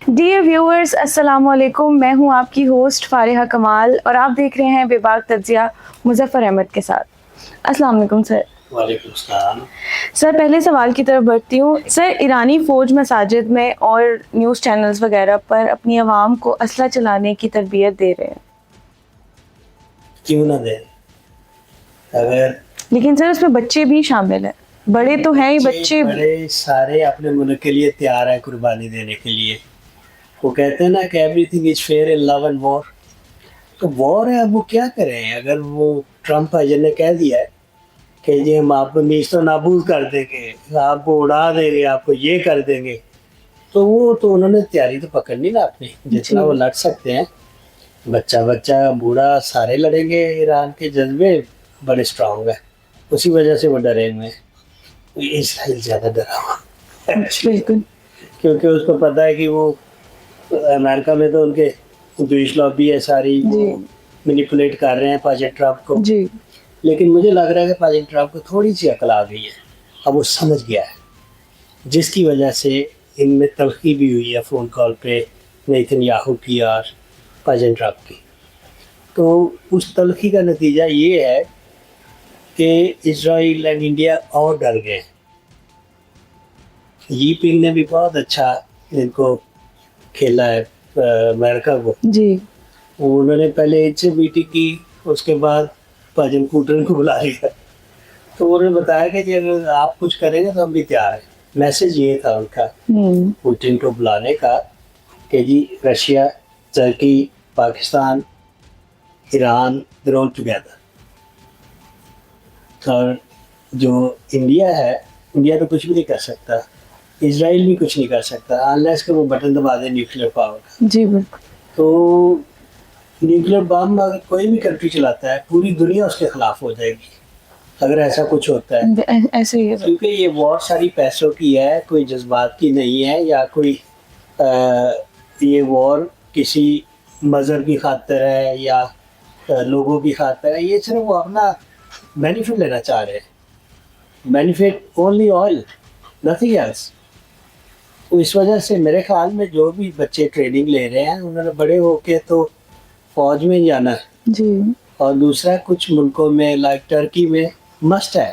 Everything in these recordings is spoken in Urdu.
ڈیئر ویورز السلام علیکم، میں ہوں آپ کی ہوسٹ فارحہ کمال اور آپ دیکھ رہے ہیں بے باک تجزیہ مظفر احمد کے ساتھ۔ السلام علیکم سر۔ وعلیکم السلام۔ سر پہلے سوال کی طرف بڑھتی ہوں۔ سر ایرانی فوج مساجد میں اور نیوز چینلز وغیرہ پر اپنی عوام کو اسلحہ چلانے کی تربیت دے رہے ہیں، کیوں نہ دیں؟ اگر لیکن سر اس میں بچے بھی شامل ہیں، بڑے تو ہیں ہی، بچے بڑے سارے اپنے ملک کے لیے تیار ہیں قربانی دینے کے لیے۔ وہ کہتے ہیں نا کہ everything is fair in love and war, تو وار ہے، اب وہ کیا کریں؟ اگر وہ ٹرمپ بھائی نے کہہ دیا ہے کہ جی ہم آپ کو نیست و نابود کر دیں گے، آپ کو اڑا دیں گے، آپ کو یہ کر دیں گے، تو وہ تو انہوں نے تیاری تو پکڑنی نا اپنی، جتنا وہ لڑ سکتے ہیں۔ بچہ بوڑھا سارے لڑیں گے۔ ایران کے جذبے بڑے اسٹرانگ ہیں، اسی وجہ سے وہ ڈرے ہوئے ہیں۔ اسرائیل زیادہ ڈرا ہوا بالکل، کیونکہ اس کو پتہ ہے کہ وہ امریکہ میں تو ان کے جوئش لابی ہے ساری، مینیپولیٹ کر رہے ہیں پاجن ٹرمپ کو۔ جی، لیکن مجھے لگ رہا ہے کہ پاجن ٹرمپ کو تھوڑی سی عقل آ گئی ہے، اب وہ سمجھ گیا ہے، جس کی وجہ سے ان میں تلخی بھی ہوئی ہے فون کال پہ نیتن یاہو کی اور پاجن ٹرمپ کی۔ تو اس تلخی کا نتیجہ یہ ہے کہ اسرائیل اینڈ انڈیا اور ڈر گئے۔ یی پنگ نے بھی بہت اچھا ان کو کھیلا ہے امریکہ کو۔ جی، انہوں نے پہلے ان سے میٹنگ کی، اس کے بعد پاجن پوٹن کو بلا لیا، تو انہوں نے بتایا کہ جی اگر آپ کچھ کریں گے تو ہم بھی تیار ہیں۔ میسج یہ تھا ان کا پوٹن کو بلانے کا کہ جی رشیا، ترکی، Pakistan, Iran they're all together۔ اور جو انڈیا ہے، انڈیا تو کچھ بھی نہیں کر سکتا، اسرائیل بھی کچھ نہیں کر سکتا unless کہ وہ بٹن دبا دے نیوکلیر پاور کا۔ جی بالکل، تو نیوکلیر بم اگر کوئی بھی کنٹری چلاتا ہے پوری دنیا اس کے خلاف ہو جائے گی اگر ایسا کچھ ہوتا ہے، ایسے ہی ہے۔ کیونکہ یہ وار ساری پیسوں کی ہے، کوئی جذبات کی نہیں ہے، یا کوئی یہ وار کسی مذہب کی خاطر ہے یا لوگوں کی خاطر ہے، یہ صرف وہ اپنا بینیفٹ لینا چاہ رہے ہیں، benefit only oil, nothing else. تو اس وجہ سے میرے خیال میں جو بھی بچے ٹریننگ لے رہے ہیں انہوں نے بڑے ہو کے تو فوج میں جانا ہے، جی، اور دوسرا کچھ ملکوں میں لائک ٹرکی میں مسٹ ہے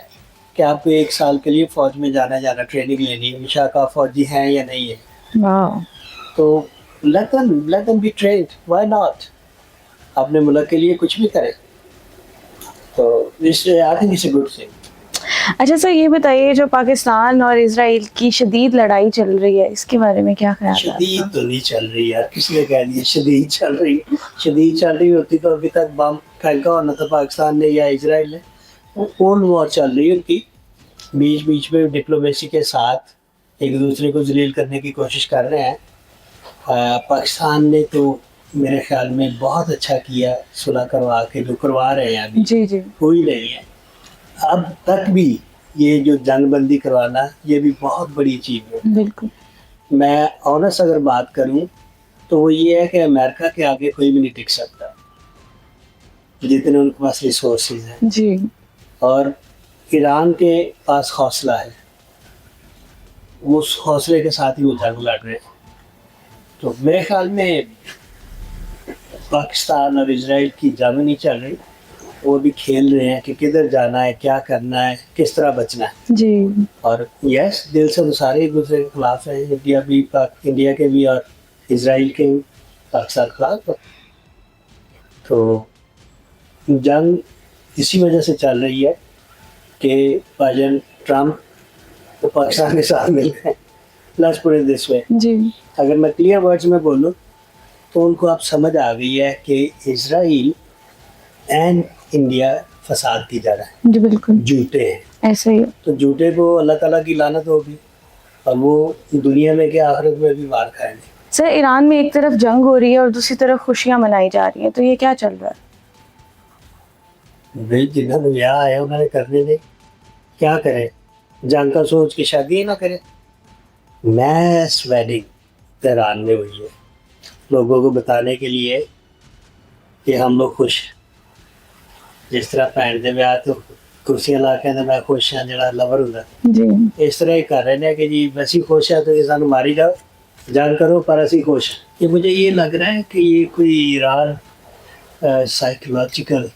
کہ آپ کو 1 سال کے لیے فوج میں جانا ٹریننگ لینی ہے، مشاکا فوجی ہیں یا نہیں ہے، واو، تو let them be trained, why not؟ اپنے ملک کے لیے کچھ بھی کریں، تو I think it's a good thing۔ اچھا سر یہ بتائیے جو پاکستان اور اسرائیل کی شدید لڑائی چل رہی ہے اس کے بارے میں کیا خیال ہے؟ شدید تو نہیں چل رہی یار، کس نے کہہ دیا شدید چل رہی؟ شدید چل رہی ہوتی تو ابھی تک بم پھینکا ہونا تھا پاکستان نے یا اسرائیل نے۔ کولڈ وار چل رہی ہے ان کی، بیچ بیچ میں ڈپلومیسی کے ساتھ ایک دوسرے کو ذلیل کرنے کی کوشش کر رہے ہیں۔ پاکستان نے تو میرے خیال میں بہت اچھا کیا صلح کروا کے، جو کروا رہے ہیں ابھی جی جی کوئی نہیں ہے اب تک بھی، یہ جو جنگ بندی کروانا یہ بھی بہت بڑی چیز ہے۔ بالکل، میں آنس اگر بات کروں تو وہ یہ ہے کہ امریکہ کے آگے کوئی بھی نہیں ٹک سکتا جتنے ان کے پاس ریسورسز ہیں، جی اور ایران کے پاس حوصلہ ہے، وہ اس حوصلے کے ساتھ ہی وہ جنگ لڑ رہے ہیں۔ تو میرے خیال میں پاکستان اور اسرائیل کی جنگ نہیں چل رہی، وہ بھی کھیل رہے ہیں کہ کدھر جانا ہے، کیا کرنا ہے، کس طرح بچنا ہے۔ جی، اور یس دل سے تو سارے ایک دوسرے کے خلاف ہیں، انڈیا کے بھی اور اسرائیل کے بھی پاکستان کے خلاف، تو جنگ اسی وجہ سے چل رہی ہے کہ پاجن ٹرمپ تو پاکستان کے ساتھ مل گئے۔ لیٹس پٹ اٹ دس وے، جی اگر میں کلیئر ورڈز میں بولوں تو ان کو اب سمجھ آ گئی ہے کہ اسرائیل اینڈ انڈیا فساد کی جا رہا ہے، جی بالکل، جھوٹے ہیں، ایسے ہی۔ تو جھوٹے کو اللہ تعالیٰ کی لعنت ہوگی، اور وہ دنیا میں کہ آخرت میں بھی مار کھائیں گے۔ سر ایران میں ایک طرف جنگ ہو رہی ہے اور دوسری طرف خوشیاں منائی جا رہی ہیں، تو یہ کیا چل رہا ہے؟ بھائی جنہوں نے بیاہ آیا انہوں نے کرنے دے، کیا کرے؟ جنگ کا سوچ کے شادی ہی نہ کرے۔ میس ویڈنگ تہران میں ہوئی ہے لوگوں کو بتانے کے لیے کہ ہم لوگ خوش ہیں، جس طرح پہن دے بیاہ تو کرسیاں لا کے میں خوش ہاں جڑا لور ہوں، جی اس طرح ہی کر رہے ہیں کہ جی ویسی خوش ہے تو یہ سانو ماری جاؤ، جان کرو پر اسی خوش. یہ مجھے یہ لگ رہا ہے کہ یہ کوئی ایران سائیکولوجیکل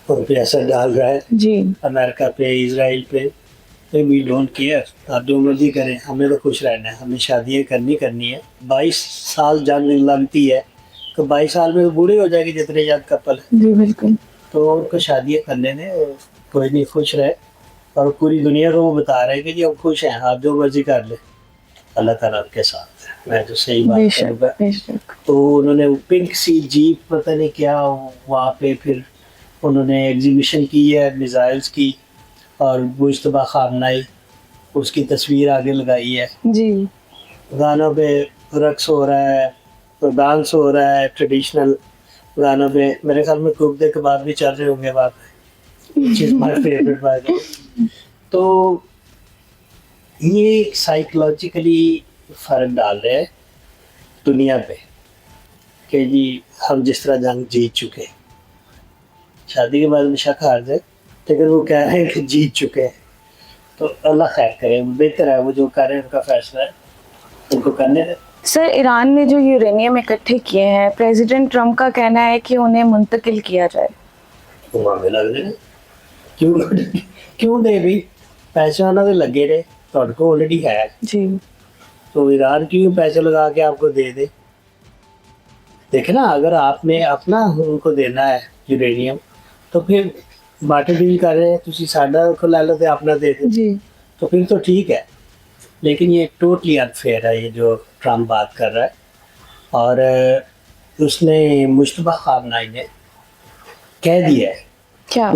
ان پہ اثر ڈال رہا ہے جی امریکہ پہ, اسرائیل پہ. وی ڈونٹ کیئر, آپ جو مرضی کریں, ہمیں تو خوش رہنا ہے, ہمیں شادیاں کرنی ہے. 22 سال جنگ لمتی ہے تو 22 سال میں بوڑھے ہو جائے گی جتنے ینگ کپل ہیں, جی بالکل. تو ان کو شادیاں کرنے دیں, کوئی نہیں, خوش رہے. اور پوری دنیا کو وہ بتا رہے ہیں کہ جی ہم خوش ہیں, آپ جو مرضی کر لیں, اللہ تعالیٰ آپ کے ساتھ ہے. میں تو صحیح بے بات کروں شک گا. بے شک. تو انہوں نے پنک سی جیپ پتہ نہیں کیا وہاں پہ پھر انہوں نے ایگزیبیشن کی ہے میزائلس کی, اور مجتبیٰ خامنائی اس کی تصویر آگے لگائی ہے. جی گانوں پہ رقص ہو رہا ہے, ڈانس ہو رہا ہے ٹریڈیشنل گانوں پہ. میرے خیال میں کوفتے کباب بھی چل رہے ہوں گے وہاں پہ, which is my favorite by the way. تو یہ سائیکولوجیکلی فرق ڈال رہے ہیں دنیا پہ کہ جی ہم جس طرح جنگ جیت چکے, شادی کے بعد میں شک ہار جائے, لیکن وہ کہہ رہے ہیں کہ جیت چکے ہیں. تو اللہ خیر کرے, بہتر ہے, وہ جو کر رہے ہیں ان کا فیصلہ ہے, ان کو کرنے دیں. سر, ایران نے جو یورینیم اکٹھے کیے ہیں, پریزیڈنٹ ٹرمپ کا کہنا ہے کہ انہیں منتقل کیا جائے. وہاں پہ لگ رہے ہیں کیوں دے بھی, پیسے آنا تو لگے رہے, تو کو آلریڈی ہے, جی تو ایران کیوں پیسے لگا کے آپ کو دے دے. دیکھیں نا, اگر آپ نے اپنا ان کو دینا ہے یورینیم تو پھر باٹر ڈیل کر رہے ہیں, تسی ساڈا کو لے لو تے اپنا دے دیں, جی تو پھر تو ٹھیک ہے. لیکن یہ ٹوٹلی انفیئر ہے یہ جو ٹرمپ بات کر رہا ہے. اور اس نے مجتبیٰ خامنائی نے کہہ دیا ہے کیا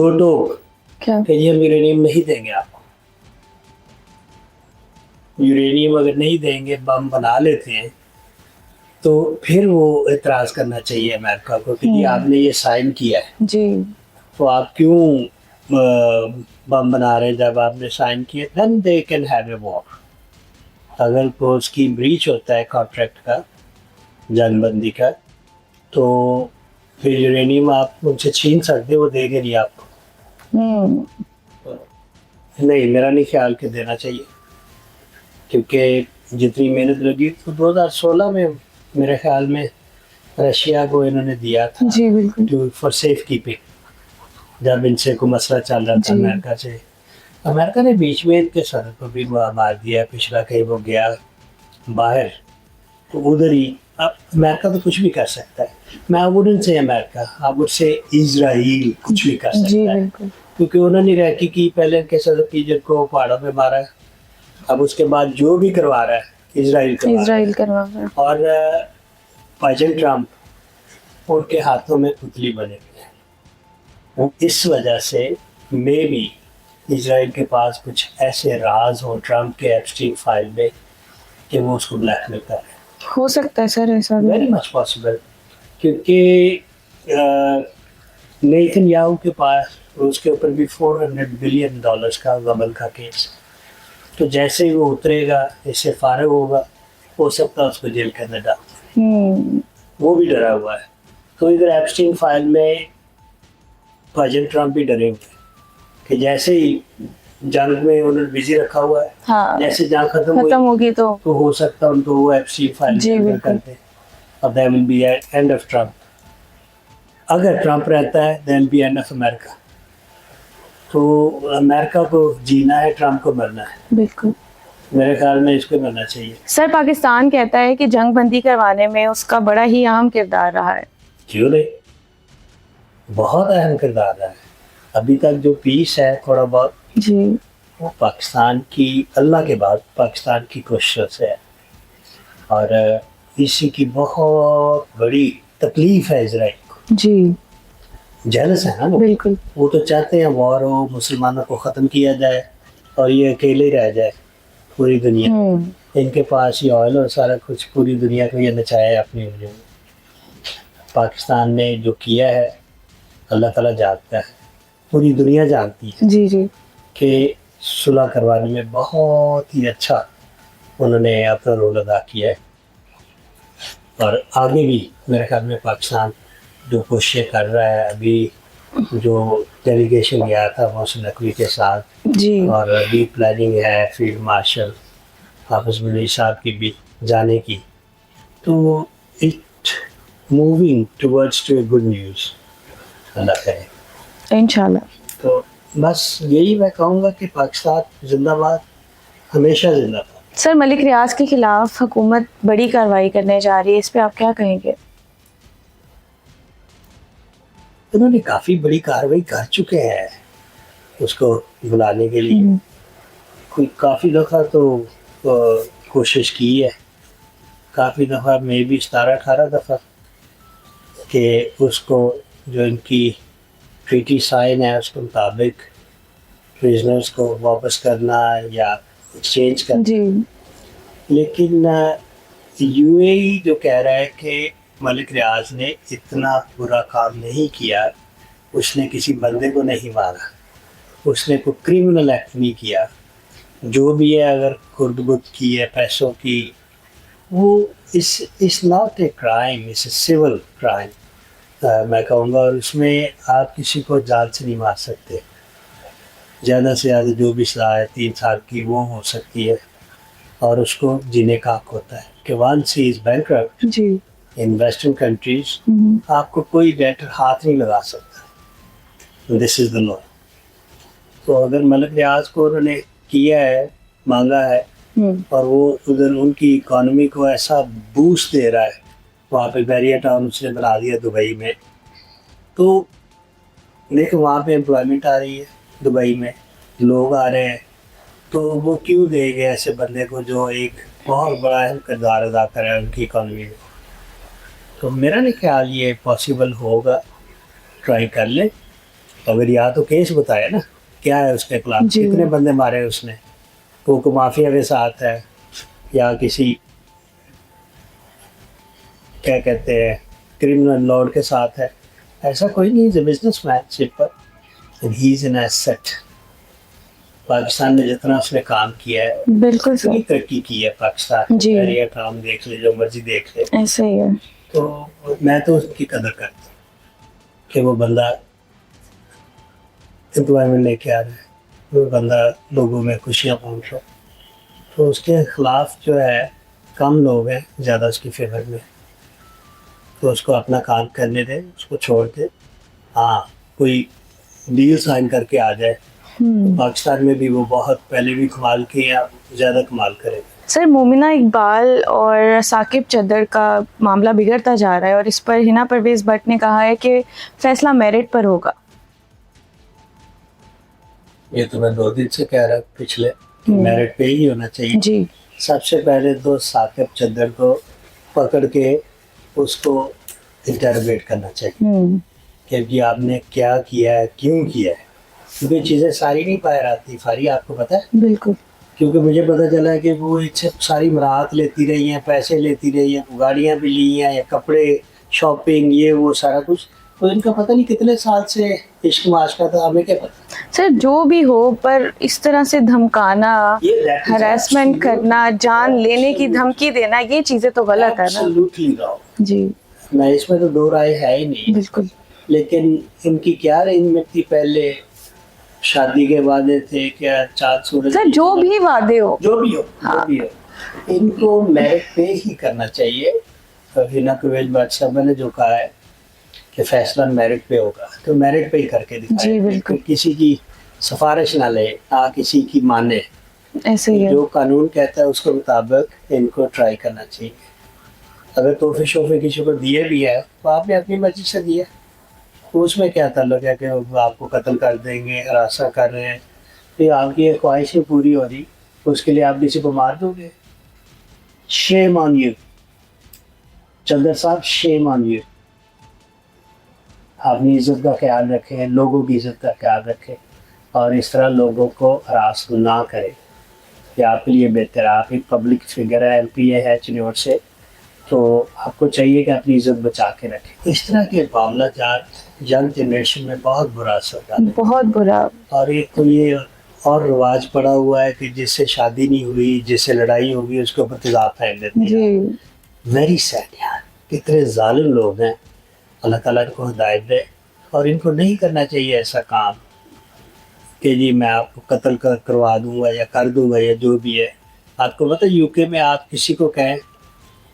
کیا کہ یہ ہم یورینیم نہیں دیں گے آپ کو. یورینیم اگر نہیں دیں گے, بم بنا لیتے ہیں, تو پھر وہ اعتراض کرنا چاہیے امریکہ کو کہ آپ نے یہ سائن کیا ہے, جی تو آپ کیوں بم بنا رہے ہیں جب آپ نے سائن کیا. then they can have a war. اگر اس کی بریچ ہوتا ہے کانٹریکٹ کا, جنگ بندی کا, تو پھر یورینیم آپ ان سے چھین سکتے, وہ دے گے نہیں آپ کو. نہیں, میرا نہیں خیال کہ دینا چاہیے, کیونکہ جتنی محنت لگی. 2016 میں میرے خیال میں رشیا کو انہوں نے دیا تھا جی بالکل فار سیف کیپنگ, جب ان سے کوئی مسئلہ چل رہا تھا جی. امریکہ سے. امریکہ نے بیچ میں ان کے صدر کو بھی مار دیا, پچھلا کہیں وہ گیا باہر, تو ادھر ہی. اب امریکہ تو کچھ بھی کر سکتا ہے. میں ووڈنٹ سے امریکہ, آئی ووڈ سے اسرائیل کچھ بھی کر جی سکتا ہے, بالکل. کیونکہ انہوں نے ریکی کی پہلے ان کے صدر کی جن کو پہاڑوں پہ مارا ہے. اب اس کے بعد جو بھی کروا رہا ہے اسرائیل کروا رہا ہے. اسرائیل کروا رہا ہے. اور پریزیڈنٹ ٹرمپ ان کے ہاتھوں میں پتلی بنے ہوئے ہیں. وہ اس وجہ سے میں بھی اسرائیل کے پاس کچھ ایسے راز ہوں ٹرمپ کے ایپسٹین فائل میں کہ وہ اس کو بلیک میل کر رہے ہیں. ہو سکتا ہے سر ایسا بھی. ویری مچ پاسبل, کیونکہ نیتن یاہو کے پاس اس کے اوپر بھی $400 بلین کا غبن کا کیس. تو جیسے ہی وہ اترے گا, اس سے فارغ ہوگا, ہو سکتا ہے اس کو جیل کے اندر ڈال. وہ بھی ڈرا ہوا ہے. تو ادھر ایپسٹین فائل میں پریزیڈنٹ ٹرمپ بھی ڈرے ہوئے کہ جیسے ہی جنگ میں انہوں نے بزی رکھا ہوا ہے, ہاں جیسے جنگ ختم ہوگی تو ہو سکتا ہے ان کو وہ ایپسٹین فائل جی بالکل کرتے ہیں. اور there will be an end of Trump. اگر ٹرمپ رہتا ہے there will be end of America. تو امریکہ کو جینا ہے, ٹرمپ کو مرنا ہے. بالکل. میرے خیال میں اس کو مرنا چاہیے. سر, پاکستان کہتا ہے کہ جنگ بندی کروانے میں اس کا بڑا ہی اہم کردار رہا ہے. کیوں نہیں, بہت اہم کردار رہا ہے. ابھی تک جو پیس ہے تھوڑا بہت, جی وہ پاکستان کی, اللہ کے بعد پاکستان کی کوششوں سے ہے. اور اسی کی بہت بڑی تکلیف ہے اسرائیل کو. جی جیلس ہے نا وہ. بالکل. وہ تو چاہتے ہیں وار ہو, مسلمانوں کو ختم کیا جائے اور یہ اکیلے رہ جائے پوری دنیا. ان کے پاس یہ آئل اور سارا کچھ, پوری دنیا کو یہ نچایا ہے اپنی انگلیوں میں. پاکستان نے جو کیا ہے اللہ تعالیٰ جانتا ہے, پوری دنیا جانتی ہے جی جی کہ صلح کروانے میں بہت ہی اچھا انہوں نے اپنا رول ادا کیا ہے. اور آگے بھی میرے خیال میں پاکستان جو کوششیں کر رہا ہے, ابھی جو ڈیلیگیشن گیا تھا محسن نقوی کے ساتھ, جی اور ڈی پلاننگ ہے فیلڈ مارشل حافظ ملک صاحب کی بھی جانے کی, تو it moving towards to a good news اللہ کرے انشاءاللہ. تو بس یہی میں کہوں گا کہ پاکستان زندہ باد، ہمیشہ زندہ باد. سر ملک ریاض کے خلاف حکومت بڑی کارروائی کرنے جا رہی ہے، اس پہ آپ کیا کہیں گے؟ انہوں نے کافی بڑی کارروائی کر چکے ہیں اس کو بلانے کے لیے. کوئی کافی دفعہ تو کوشش کی ہے، کافی دفعہ میں بھی 17-18 دفعہ کہ اس کو جو ان کی ٹریٹی سائن ہے اس کے مطابق پریزنرز کو واپس کرنا یا ایکسچینج کرنا. جی لیکن یو اے ای جو کہہ رہا ہے کہ ملک ریاض نے اتنا برا کام نہیں کیا، اس نے کسی بندے کو نہیں مارا، اس نے کوئی کرمنل ایکٹ نہیں کیا. جو بھی ہے اگر خرد بد کی ہے پیسوں کی، وہ اس not a crime, us a civil crime میں کہوں گا. اور اس میں آپ کسی کو جان سے نہیں مار سکتے. زیادہ سے زیادہ جو بھی سزا ہے 3 سال کی وہ ہو سکتی ہے، اور اس کو جینے کا حق ہوتا ہے کہ once he is bankrupt G. in western countries آپ کو کوئی ڈیٹر ہاتھ نہیں لگا سکتا. دس از دا لا. تو اگر ملک ریاض کو انہوں نے کیا ہے، مانگا ہے، اور وہ ادھر ان کی اکانومی کو ایسا بوسٹ دے رہا ہے، وہاں پہ بیریا ٹاؤن اس نے بنا دیا دبئی میں، تو دیکھیں وہاں پہ امپلائمنٹ آ رہی ہے، دبئی میں لوگ آ رہے ہیں، تو وہ کیوں دے گے ایسے بندے کو جو ایک بہت بڑا اہم کردار ادا کرا ہے ان کی اکانومی میں. تو میرا نہیں خیال یہ پاسبل ہوگا. ٹرائی کر لیں. اگر یا تو کیس بتایا نا کیا ہے اس کے خلاف، جی. کتنے بندے مارے اس نے، کوکو مافیا کے ساتھ ہے یا کسی کیا کہتے ہیں کرمنل لارڈ کے ساتھ ہے. ایسا کوئی نہیں. از a business man simple and he is an asset. Pakistan میں جتنا اس نے کام کیا ہے، بالکل سر. اتنی ترقی کی ہے پاکستان. جی. یہ کام دیکھ لے، جو مرضی دیکھ لے. ایسا ہی ہے. تو میں تو اس کی قدر کرتا ہوں کہ وہ بندہ امپلائمنٹ لے کے آ رہا ہے، وہ بندہ لوگوں میں خوشیاں پہنچ رہا. تو اس کے خلاف جو ہے کم لوگ ہیں زیادہ اس کی فیور میں، تو اس کو اپنا کام کرنے دیں، اس کو چھوڑ دے. ہاں کوئی ڈیل سائن کر کے آ جائے. پاکستان میں بھی وہ بہت پہلے بھی کمال کیے ہیں، زیادہ کمال کرے گا. سر مومنہ اقبال اور ثاقب چدر کا معاملہ بگڑتا جا رہا ہے، اور اس پر ہنا پرویز بٹ نے کہا ہے کہ فیصلہ میرٹ پر ہوگا. یہ تو میں 2 دن سے کہہ رہا ہوں پچھلے، میرٹ پہ ہی ہونا چاہیے. جی. سب سے پہلے تو ثاقب چدر کو پکڑ کے اس کو انٹروگیٹ کرنا چاہیے کہ جی آپ نے کیا کیا ہے، کیوں کیا ہے. کیونکہ چیزیں ساری نہیں باہر آتی. فاری آپ کو پتہ ہے، بالکل. کیونکہ مجھے پتہ چلا ہے کہ وہ اس سے ساری مراحت لیتی رہی ہیں، پیسے لیتی رہی ہیں، گاڑیاں بھی لی ہیں، یا کپڑے، شاپنگ، یہ وہ سارا کچھ. تو ان کا پتہ نہیں کتنے سال سے عشق معاشقہ تھا، ہمیں کیا پتہ. سر جو بھی ہو، پر اس طرح سے دھمکانا، ہراسمنٹ کرنا، جان لینے کی دھمکی دینا، یہ چیزیں تو غلط ہے نا. Absolutely wrong. جی میں اس میں تو 2 رائے ہے ہی نہیں. بالکل. لیکن ان کی کیا ارینجمنٹ تھی پہلے، شادی کے وعدے تھے کیا، چاند سورج. سر جو بھی وعدے ہو، جو بھی ہو، ان کو میرٹ پہ ہی کرنا چاہیے. ہنا پرویز بٹ صاحبہ نے جو کہا ہے کہ فیصلہ میرٹ پہ ہوگا، تو میرٹ پہ ہی کر کے دکھائے. جی بالکل. کسی کی سفارش نہ لے، نہ کسی کی مانے. ایسے ہی ہے. جو قانون کہتا ہے اس کے مطابق ان کو ٹرائی کرنا چاہیے. اگر تحفے شوفے کسی کو دیے بھی ہے تو آپ نے اپنی مرضی سے دیے، تو اس میں کیا تعلق ہے کہ وہ آپ کو قتل کر دیں گے، ہراساں کر رہے ہیں. پھر آپ کی ایک خواہشیں پوری ہو رہی، اس کے لیے آپ کسی کو مار دو گے. شیم آن یو چندر صاحب، شیم آن یو. اپنی عزت کا خیال رکھیں، لوگوں کی عزت کا خیال رکھیں، اور اس طرح لوگوں کو ہراس نہ کریں. یہ آپ کے لیے بہتر ہے. آپ ایک پبلک فگر ہے، ایم پی اے ہے چنور سے، تو آپ کو چاہیے کہ اپنی عزت بچا کے رکھیں. اس طرح کے معاملہ جات ینگ جنریشن میں بہت برا اثر ڈالتے ہیں، بہت برا. اور ایک تو یہ اور رواج پڑا ہوا ہے کہ جس سے شادی نہیں ہوئی، جس سے لڑائی ہوگی، اس کے اوپر تیزاب پھینک دیتے ہیں. جی ویری سیڈ یار، کتنے ظالم لوگ ہیں. اللہ تعالیٰ ان کو ہدایت دے، اور ان کو نہیں کرنا چاہیے ایسا کام کہ جی میں آپ کو قتل کروا دوں گا یا کر دوں گا یا جو بھی ہے. آپ کو پتہ یو کے میں آپ کسی کو کہیں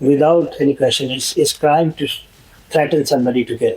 without any question, it's crime to threaten somebody to kill.